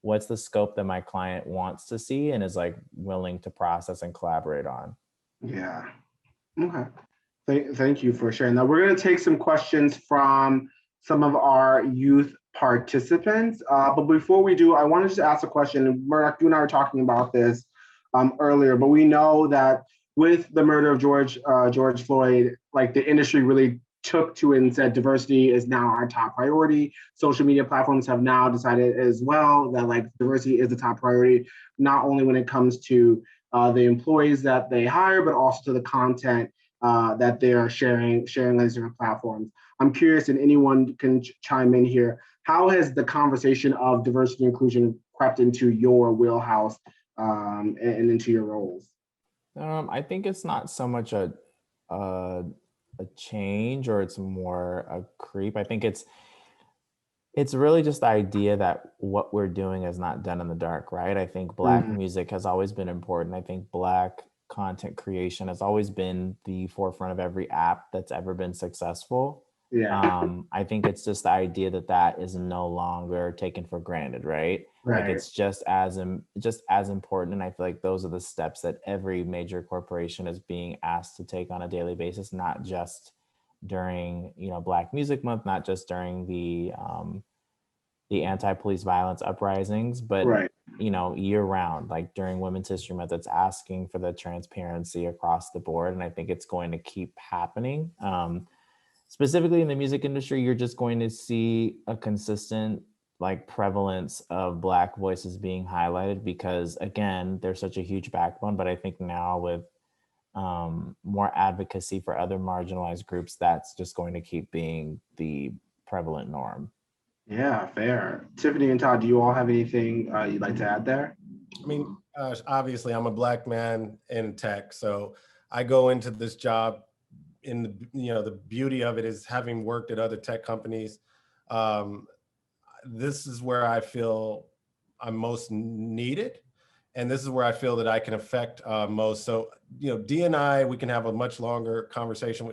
what's the scope that my client wants to see and is willing to process and collaborate on. Yeah. Okay. Thank you for sharing that. We're going to take some questions from some of our youth participants. But before we do, I wanted to ask a question. Murdoc, you and I were talking about this earlier, but we know that with the murder of George Floyd, the industry really took to it and said diversity is now our top priority. Social media platforms have now decided as well that diversity is the top priority, not only when it comes to the employees that they hire, but also to the content that they are sharing on these different platforms. I'm curious, and anyone can chime in here, how has the conversation of diversity and inclusion crept into your wheelhouse and into your roles? I think it's not so much a change, or it's more a creep. I think it's really just the idea that what we're doing is not done in the dark, right? I think Black music has always been important. I think Black content creation has always been the forefront of every app that's ever been successful. I think it's just the idea that is no longer taken for granted, right? It's just as important. And I feel like those are the steps that every major corporation is being asked to take on a daily basis, not just during Black Music Month, not just during the anti-police violence uprisings, but year round, during Women's History Month, it's asking for the transparency across the board. And I think it's going to keep happening. Specifically in the music industry, you're just going to see a consistent like prevalence of Black voices being highlighted, because again, there's such a huge backbone. But I think now with more advocacy for other marginalized groups, that's just going to keep being the prevalent norm. Yeah, fair. Tiffany and Todd, do you all have anything you'd like to add there? I mean, obviously, I'm a Black man in tech, so I go into this job in the beauty of it is having worked at other tech companies. This is where I feel I'm most needed, and this is where I feel that I can affect most. So, D&I, we can have a much longer conversation.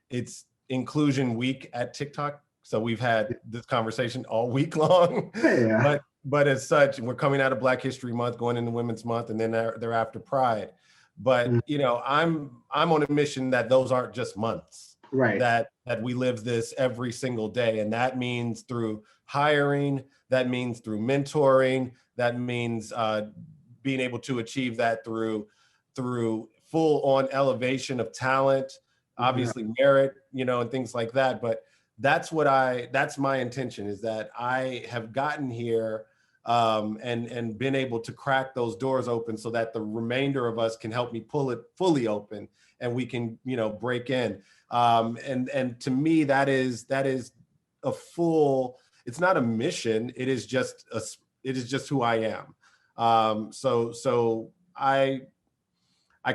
It's Inclusion Week at TikTok. So we've had this conversation all week long. Yeah. But as such, we're coming out of Black History Month, going into Women's Month, and then thereafter Pride. But I'm on a mission that those aren't just months. Right. That we live this every single day, and that means through hiring. That means through mentoring. That means being able to achieve that through full on elevation of talent, obviously merit, and things like that. But that's my intention, is that I have gotten here and been able to crack those doors open so that the remainder of us can help me pull it fully open, and we can, break in. And to me, that is a full, it's not a mission. It is just who I am. So I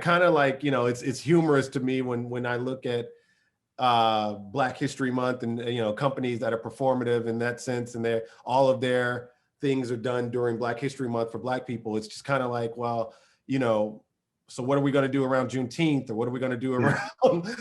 kind of like, it's humorous to me when I look at Black History Month and, companies that are performative in that sense, and all of their things are done during Black History Month for Black people. It's just kind of like, well, so what are we going to do around Juneteenth, or what are we going to do around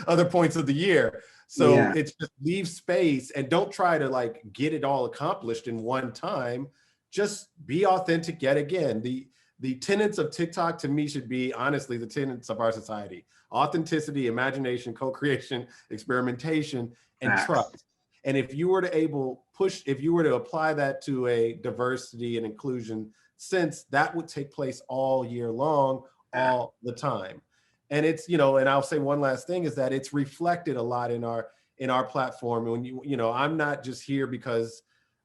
other points of the year? So it's just leave space and don't try to like get it all accomplished in one time. Just be authentic yet again. The tenets of TikTok to me should be honestly the tenets of our society: authenticity, imagination, co-creation, experimentation, and trust. And if you were to apply that to a diversity and inclusion sense, that would take place all year long, all the time. And it's, and I'll say one last thing is that it's reflected a lot in our platform. When I'm not just here because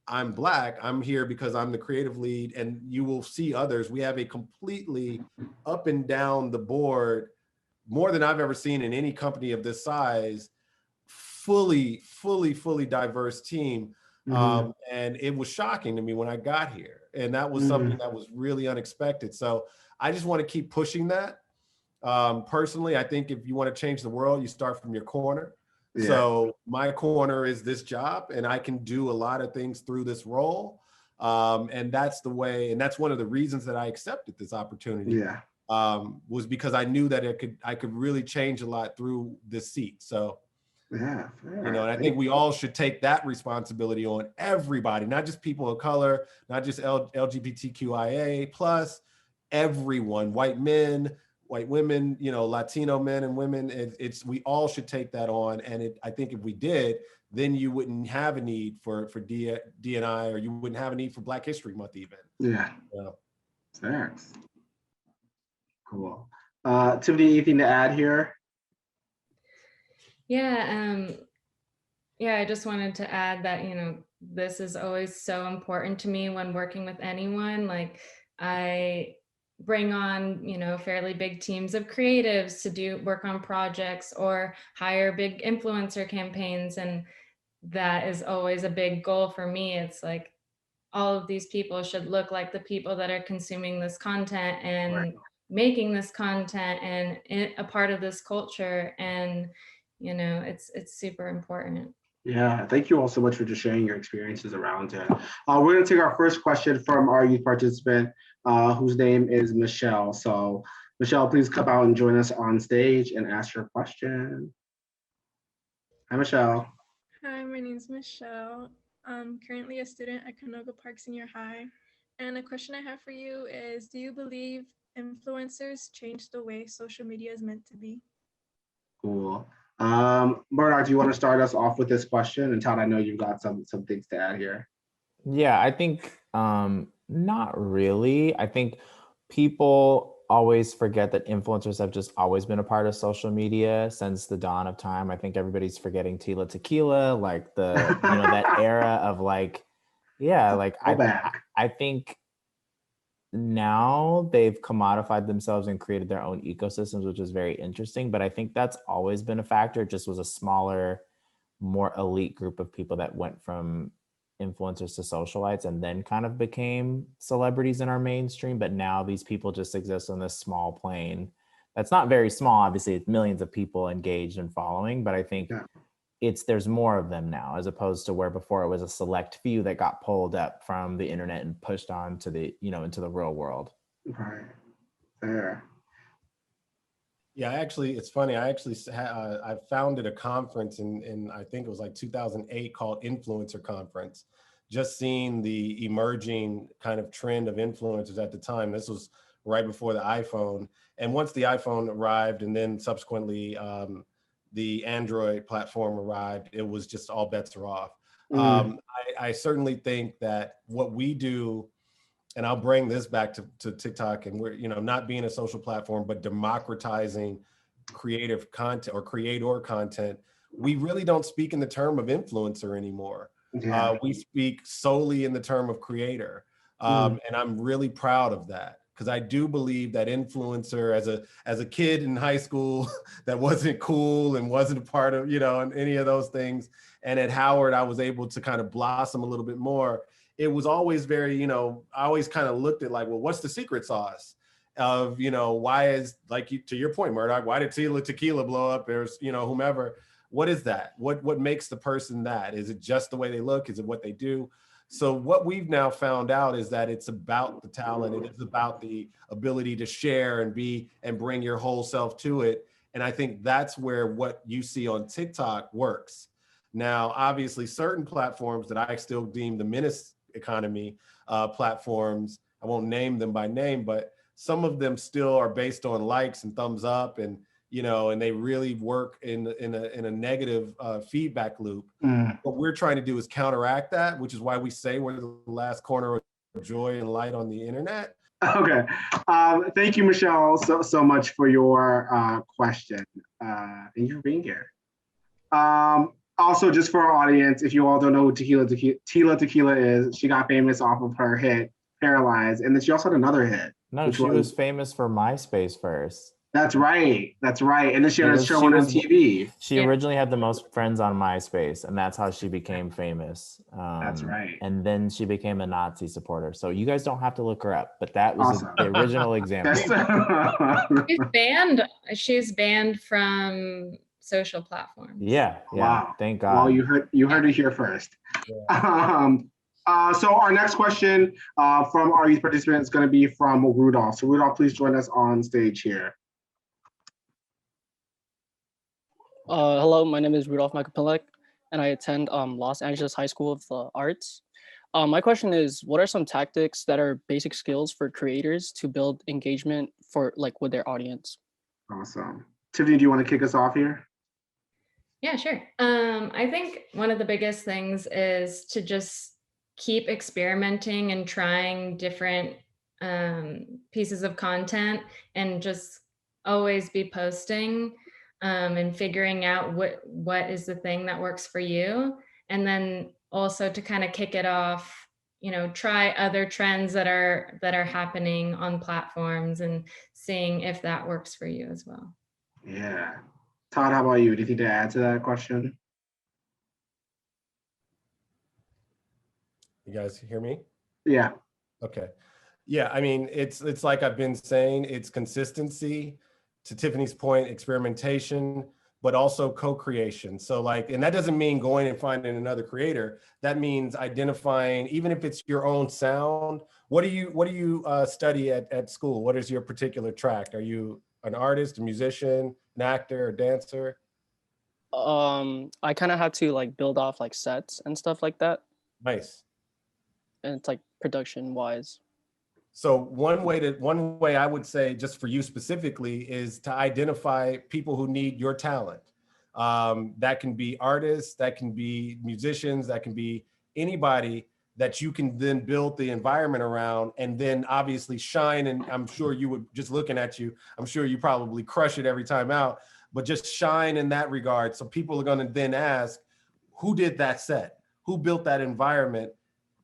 I'm Black, I'm here because I'm the creative lead, and you will see others. We have a completely up and down the board, more than I've ever seen in any company of this size, fully diverse team. And it was shocking to me when I got here. And that was something that was really unexpected. So I just want to keep pushing that. Personally, I think if you want to change the world, you start from your corner. Yeah. So my corner is this job, and I can do a lot of things through this role. And that's the way, and that's one of the reasons that I accepted this opportunity. Yeah. Was because I knew that I could really change a lot through this seat. So, yeah, and I think we all should take that responsibility on, everybody, not just people of color, not just LGBTQIA plus, everyone, white men, white women, Latino men and women. We all should take that on. And I think if we did, then you wouldn't have a need for D&I, or you wouldn't have a need for Black History Month even. Yeah. Thanks. Cool. Tiffany, anything to add here? Yeah, I just wanted to add that, this is always so important to me when working with anyone. Like, I bring on, fairly big teams of creatives to work on projects or hire big influencer campaigns. And that is always a big goal for me. It's like, all of these people should look like the people that are consuming this content and making this content and a part of this culture. And it's super important. Yeah, thank you all so much for just sharing your experiences around it. We're going to take our first question from our youth participant, whose name is Michelle. So Michelle, please come out and join us on stage and ask your question. Hi, Michelle. Hi, my name is Michelle. I'm currently a student at Canoga Park Senior High. And a question I have for you is, do you believe influencers change the way social media is meant to be? Cool. Murdoc, do you want to start us off with this question? And Todd, I know you've got some things to add here. Yeah, I think not really. I think people always forget that influencers have just always been a part of social media since the dawn of time. I think everybody's forgetting Tila Tequila, like that era of like Yeah, like Go back. I think now they've commodified themselves and created their own ecosystems, which is very interesting. But I think that's always been a factor. It just was a smaller, more elite group of people that went from influencers to socialites and then kind of became celebrities in our mainstream. But now these people just exist on this small plane that's not very small. Obviously, it's millions of people engaged and following. But I think Yeah. there's more of them now, as opposed to where before it was a select few that got pulled up from the internet and pushed on to the, into the real world. Right. Fair. Yeah, it's funny. I founded a conference in I think it was like 2008 called Influencer Conference, just seeing the emerging kind of trend of influencers at the time. This was right before the iPhone. And once the iPhone arrived and then subsequently the Android platform arrived, it was just all bets are off. I certainly think that what we do, and I'll bring this back to TikTok, and we're, not being a social platform, but democratizing creative content or creator content. We really don't speak in the term of influencer anymore. Yeah. We speak solely in the term of creator. And I'm really proud of that, because I do believe that influencer, as a kid in high school that wasn't cool and wasn't a part of, any of those things. And at Howard, I was able to kind of blossom a little bit more. It was always very, I always kind of looked at like, well, what's the secret sauce of, why is, like, to your point, Murdoc, why did Tequila blow up? There's, whomever. What is that? What makes the person that? Is it just the way they look? Is it what they do? So what we've now found out is that it's about the talent. It is about the ability to share and bring your whole self to it. And I think that's where what you see on TikTok works. Now, obviously, certain platforms that I still deem the menace economy platforms, I won't name them by name, but some of them still are based on likes and thumbs up, and and they really work in a negative feedback loop. What we're trying to do is counteract that, which is why we say we're the last corner of joy and light on the internet. Okay. Thank you, Michelle, so much for your question and you being here. Also, just for our audience, if you all don't know who Tila Tequila is, she got famous off of her hit Paralyzed, and then she also had another hit. No, she was famous for MySpace first. That's right. And then she had a show on MTV. She originally had the most friends on MySpace, and that's how she became famous. That's right. And then she became a Nazi supporter. So you guys don't have to look her up, but that was the original example. She's banned from social platforms. Yeah. Wow. Thank God. Well, you heard it here first. Yeah. So our next question from our youth participant is going to be from Rudolph. So Rudolph, please join us on stage here. Hello, my name is Rudolph Makapilek, and I attend Los Angeles High School of the Arts. My question is, what are some tactics that are basic skills for creators to build engagement with their audience? Awesome. Tiffany, do you want to kick us off here? Yeah, sure. I think one of the biggest things is to just keep experimenting and trying different pieces of content, and just always be posting and figuring out what is the thing that works for you. And then also to kind of kick it off, try other trends that are happening on platforms and seeing if that works for you as well. Yeah. Todd, how about you? Anything to add to that question? You guys hear me? Yeah. Okay. Yeah, I mean, it's like I've been saying, it's consistency, to Tiffany's point, experimentation, but also co-creation. So and that doesn't mean going and finding another creator. That means identifying, even if it's your own sound. What do you study at school? What is your particular track? Are you an artist, a musician, an actor, a dancer? I kind of had to build off sets and stuff like that. Nice. And it's production wise. So one way I would say, just for you specifically, is to identify people who need your talent. That can be artists, that can be musicians, that can be anybody that you can then build the environment around, and then obviously shine. And I'm sure you would, just looking at you, I'm sure you probably crush it every time out, but just shine in that regard. So people are going to then ask, who did that set? Who built that environment?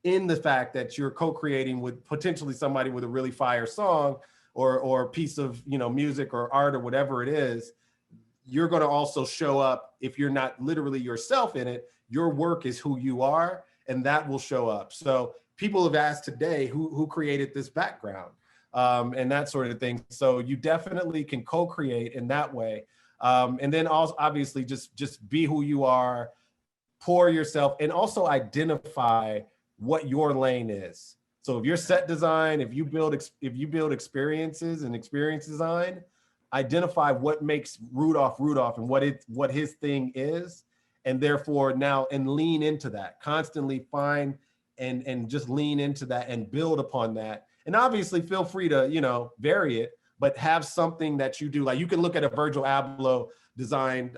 in the fact that you're co-creating with potentially somebody with a really fire song or piece of, you know, music or art or whatever it is, you're going to also show up. If you're not literally yourself in it, your work is who you are, and that will show up. So people have asked today who created this background, and that sort of thing. So you definitely can co-create in that way. And then also obviously just be who you are, pour yourself, and also identify what your lane is. So if you're set design, if you build experiences and experience design, identify what makes Rudolph and what his thing is, and therefore now and lean into that. Constantly find and just lean into that and build upon that. And obviously feel free to, you know, vary it, but have something that you do. Like you can look at a Virgil Abloh designed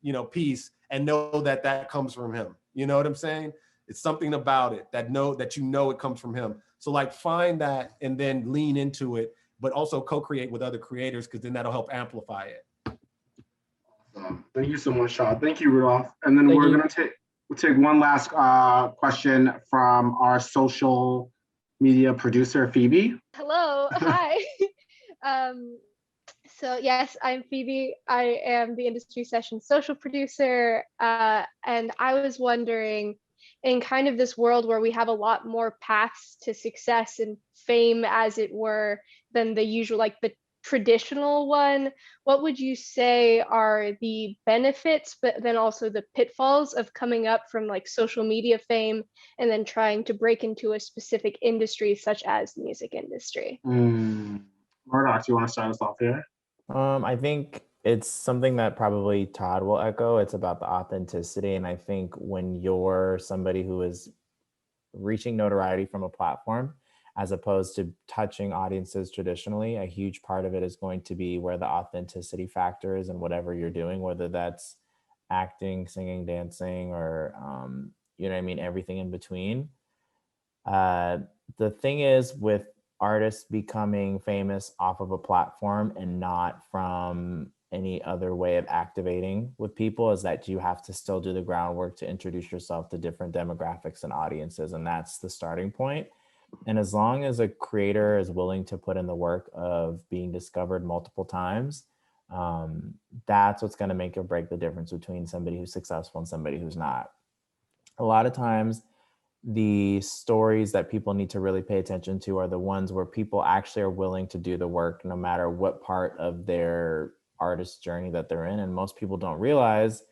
you know, piece and know that that comes from him. You know what I'm saying? It's something about it that you know it comes from him. So like find that and then lean into it, but also co-create with other creators, because then that'll help amplify it. Thank you so much, Shaw. Thank you, Rudolph. And then we'll take one last question from our social media producer, Phoebe. Hello, hi. So yes, I'm Phoebe. I am the Industry Session social producer. And I was wondering, in kind of this world where we have a lot more paths to success and fame, as it were, than the usual, like the traditional one, what would you say are the benefits, but then also the pitfalls of coming up from like social media fame and then trying to break into a specific industry such as the music industry? Murdoc, do you want to start us off here? I think it's something that probably Todd will echo. It's about the authenticity. And I think when you're somebody who is reaching notoriety from a platform, as opposed to touching audiences traditionally, a huge part of it is going to be where the authenticity factor is in whatever you're doing, whether that's acting, singing, dancing, or, you know what I mean, everything in between. The thing is with artists becoming famous off of a platform and not from any other way of activating with people is that you have to still do the groundwork to introduce yourself to different demographics and audiences. And that's the starting point. And as long as a creator is willing to put in the work of being discovered multiple times, that's what's going to make or break the difference between somebody who's successful and somebody who's not. A lot of times, the stories that people need to really pay attention to are the ones where people actually are willing to do the work no matter what part of their artist journey that they're in. And most people don't realize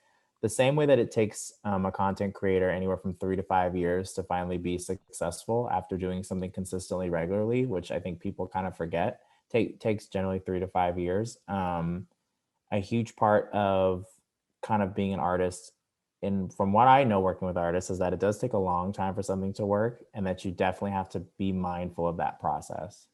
the same way that it takes a content creator anywhere from 3 to 5 years to finally be successful after doing something consistently regularly, which I think people kind of forget, takes generally 3 to 5 years. A huge part of kind of being an artist, and from what I know working with artists, is that it does take a long time for something to work, and that you definitely have to be mindful of that process.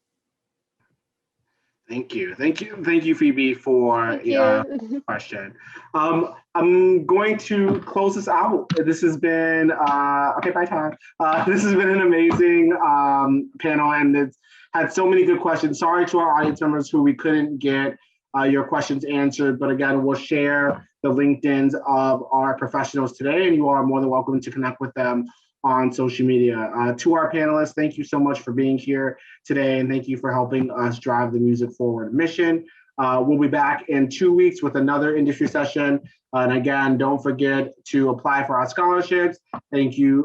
Thank you, Phoebe, for the question. I'm going to close this out. This has been okay. Bye, Todd. This has been an amazing panel, and it's had so many good questions. Sorry to our audience members who we couldn't get your questions answered, but again, we'll share the LinkedIns of our professionals today, and you are more than welcome to connect with them on social media. To our panelists, thank you so much for being here today, and thank you for helping us drive the Music Forward mission. We'll be back in 2 weeks with another industry session. And again, don't forget to apply for our scholarships. Thank you.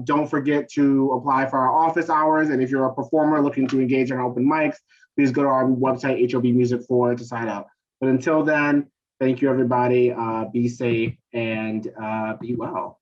Don't forget to apply for our office hours. And if you're a performer looking to engage in open mics, please go to our website, HOB Music Forward, to sign up. But until then, thank you, everybody. Be safe and be well.